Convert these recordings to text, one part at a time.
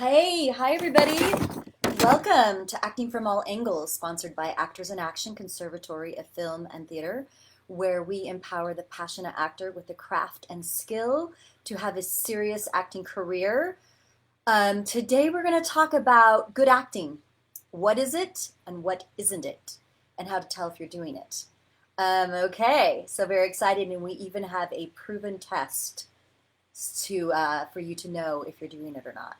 Hi everybody. Welcome to Acting from All Angles, sponsored by Actors in Action Conservatory of Film and Theater, where we empower the passionate actor with the craft and skill to have a serious acting career. Today we're going to talk about good acting. What is it and what isn't it? And how to tell if you're doing it. Okay, so very excited, and we even have a proven test for you to know if you're doing it or not.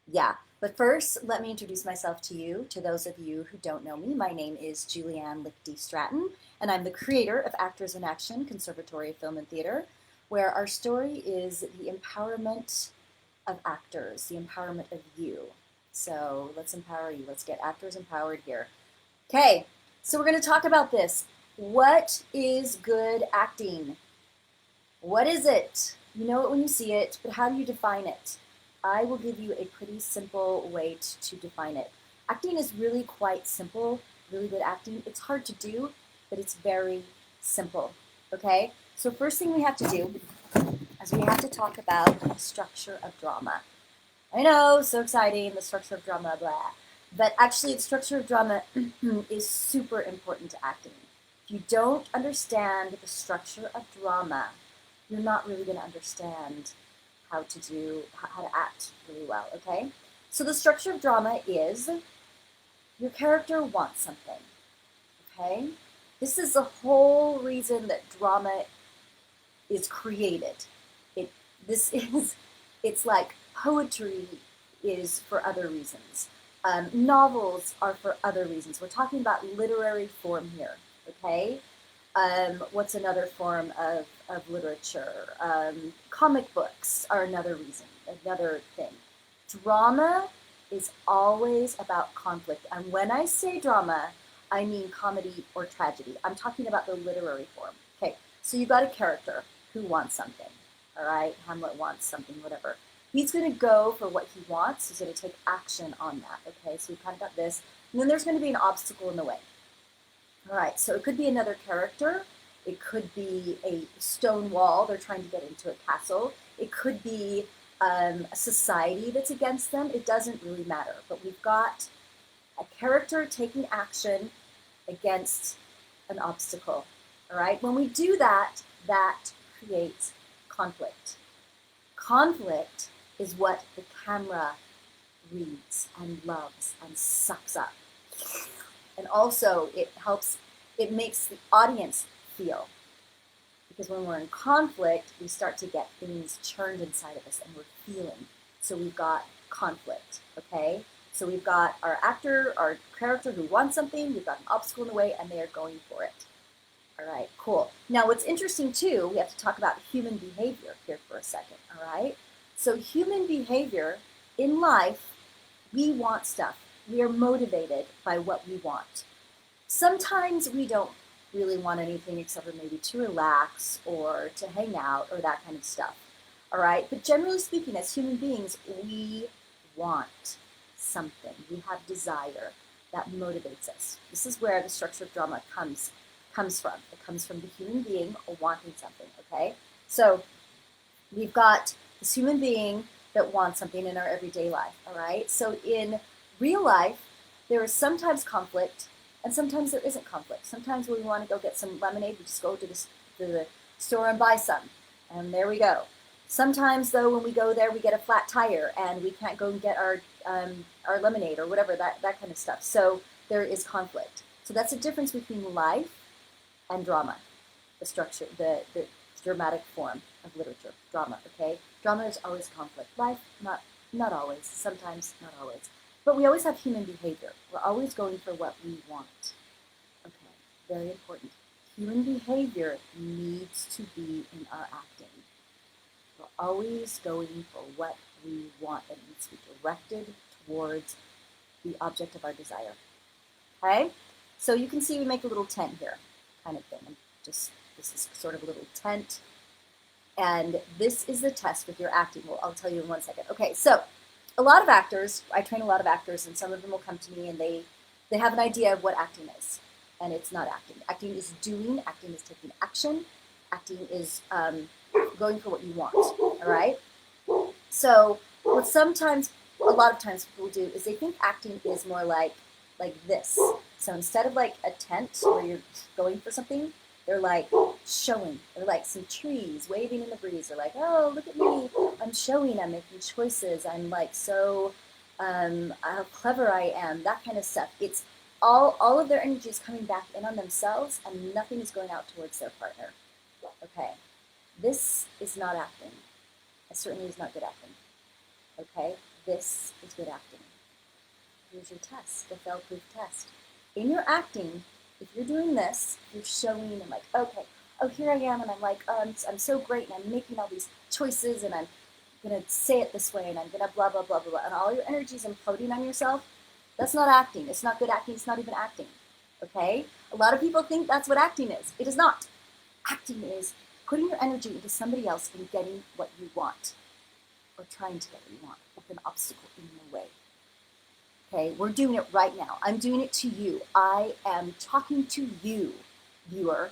Yeah, but first, let me introduce myself to you. To those of you who don't know me, my name is Julianne Lichty Stratton, and I'm the creator of Actors in Action Conservatory of Film and Theater, where our story is the empowerment of actors, the empowerment of you. So let's empower you. Let's get actors empowered here. Okay, so we're going to talk about this. What is good acting? What is it? You know it when you see it, but how do you define it? I will give you a pretty simple way to define it. Acting is really quite simple, really good acting. It's hard to do, but it's very simple, okay? So first thing we have to do is we have to talk about the structure of drama. I know, so exciting, the structure of drama, blah. But actually, the structure of drama is super important to acting. If you don't understand the structure of drama, you're not really going to understand how to act really well, okay? So the structure of drama is your character wants something, okay? This is the whole reason that drama is created. It's like poetry is for other reasons. Novels are for other reasons. We're talking about literary form here, okay? What's another form of literature? Comic books are another reason, another thing. Drama is always about conflict. And when I say drama, I mean comedy or tragedy. I'm talking about the literary form. Okay, so you've got a character who wants something, all right? Hamlet wants something, whatever. He's going to go for what he wants. He's going to take action on that, okay? So we've kind of got this. And then there's going to be an obstacle in the way. All right, so it could be another character. It could be a stone wall. They're trying to get into a castle. It could be a society that's against them. It doesn't really matter. But we've got a character taking action against an obstacle. All right, when we do that, that creates conflict. Conflict is what the camera reads and loves and sucks up. And also, it makes the audience feel. Because when we're in conflict, we start to get things churned inside of us and we're feeling. So we've got conflict, okay? So we've got our actor, our character who wants something, we've got an obstacle in the way, and they are going for it. All right, cool. Now, what's interesting, too, we have to talk about human behavior here for a second, all right? So human behavior in life, we want stuff. We are motivated by what we want. Sometimes we don't really want anything except for maybe to relax or to hang out or that kind of stuff. All right, but generally speaking, as human beings, we want something. We have desire that motivates us. This is where the structure of drama comes from. It comes from the human being wanting something, okay? So we've got this human being that wants something in our everyday life, all right? So in real life, there is sometimes conflict, and sometimes there isn't conflict. Sometimes when we want to go get some lemonade, we just go to the store and buy some, and there we go. Sometimes, though, when we go there, we get a flat tire, and we can't go and get our lemonade or whatever, that kind of stuff. So there is conflict. So that's the difference between life and drama, the structure, the dramatic form of literature, drama, okay? Drama is always conflict. Life, not always, sometimes, not always. But we always have human behavior. We're always going for what we want. Okay, very important. Human behavior needs to be in our acting. We're always going for what we want. It needs to be directed towards the object of our desire. Okay? So you can see we make a little tent here, kind of thing. This is sort of a little tent. And this is the test with your acting. Well, I'll tell you in 1 second. Okay, so a lot of actors, I train a lot of actors, and some of them will come to me and they have an idea of what acting is. And it's not acting. Acting is doing, acting is taking action, acting is going for what you want, all right? So what sometimes a lot of times people do is they think acting is more like this. So instead of like a tent where you're going for something, they're like showing. They're like some trees waving in the breeze. They're like, oh, look at me. I'm showing. I'm making choices. I'm like so how clever I am. That kind of stuff. It's all of their energy is coming back in on themselves, and nothing is going out towards their partner. Okay, this is not acting. It certainly is not good acting. Okay, this is good acting. Here's your test, the fail-proof test. In your acting, if you're doing this, you're showing and like, okay, oh, here I am, and I'm like, I'm so great, and I'm making all these choices, and I'm gonna say it this way, and I'm gonna blah, blah, blah, blah, blah, and all your energy is imploding on yourself. That's not acting. It's not good acting. It's not even acting. Okay? A lot of people think that's what acting is. It is not. Acting is putting your energy into somebody else and getting what you want, or trying to get what you want with an obstacle in your way. Okay, we're doing it right now. I'm doing it to you. I am talking to you, viewer,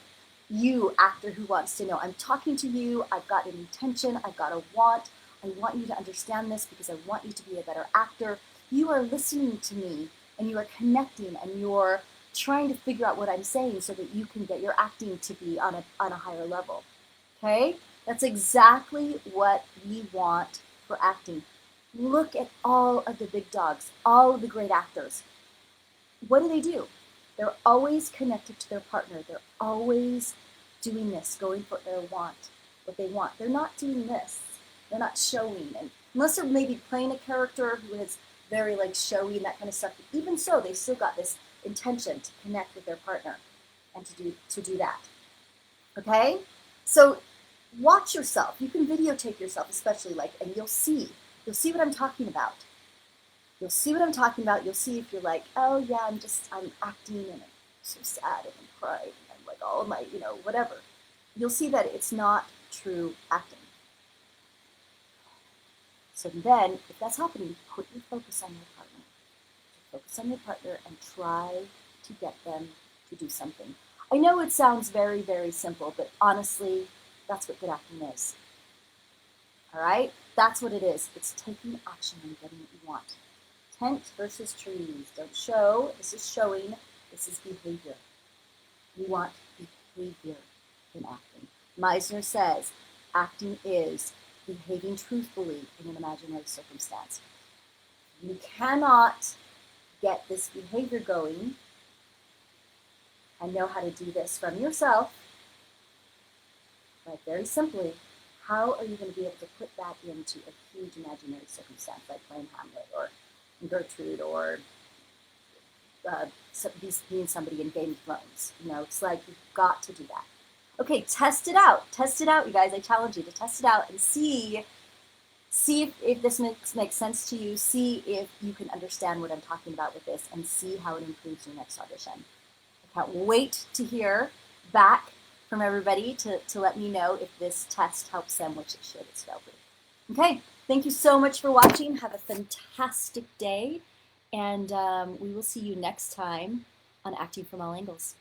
you actor who wants to know. I'm talking to you. I've got an intention. I've got a want. I want you to understand this because I want you to be a better actor. You are listening to me and you are connecting and you're trying to figure out what I'm saying so that you can get your acting to be on a higher level. Okay? That's exactly what we want for acting. Look at all of the big dogs, all of the great actors. What do? They're always connected to their partner. They're always doing this, going for what they want. They're not doing this. They're not showing. And unless they're maybe playing a character who is very like showy and that kind of stuff. But even so, they still got this intention to connect with their partner and to do that. Okay? So watch yourself. You can videotape yourself, especially and you'll see what I'm talking about. You'll see what I'm talking about. You'll see if you're like, oh yeah, I'm acting and I'm so sad and I'm crying and I'm like all my, whatever. You'll see that it's not true acting. So then, if that's happening, put your focus on your partner. Focus on your partner and try to get them to do something. I know it sounds very, very simple, but honestly, that's what good acting is. All right? That's what it is. It's taking action and getting what you want. Tent versus trees. Don't show. This is showing. This is behavior. You want behavior in acting. Meisner says acting is behaving truthfully in an imaginary circumstance. You cannot get this behavior going and know how to do this from yourself, like very simply, how are you going to be able to put that into a huge imaginary circumstance like playing Hamlet or Gertrude or being somebody in Game of Thrones? It's like you've got to do that. Okay, test it out. Test it out, you guys. I challenge you to test it out and see if this makes sense to you. See if you can understand what I'm talking about with this and see how it improves your next audition. I can't wait to hear back from everybody to let me know if this test helps them, which it should. It's fail-proof. Okay, thank you so much for watching. Have a fantastic day, and we will see you next time on Acting from All Angles.